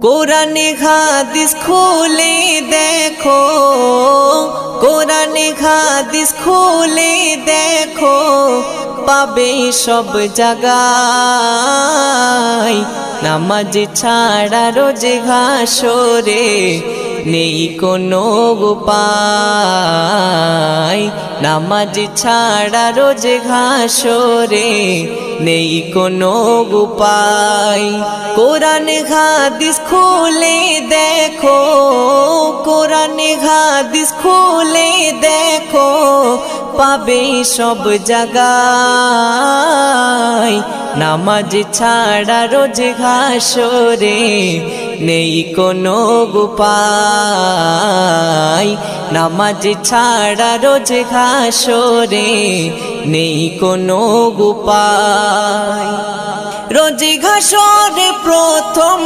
কোরআন হাদিস খুলে দেখো, কোরআন হাদিস খুলে দেখো, পাবে সব জায়গায়। নামাজ ছাড়া রোজে হাসরে নেই কোনো উপায়। নামাজ ছাড়া রোজে হাসরে নেই কোনো উপায়। কোরআন হাদিস খুলে দেখো, কোরআন হাদিস খুলে দেখো, পাবে সব জায়গায়। নামাজ ছাড়া রোজ হাসরে নেই কোনো উপায়। নামাজ ছাড়া রোজ হাসরে নেই কোনো উপায়। রোজ হাসরে প্রথম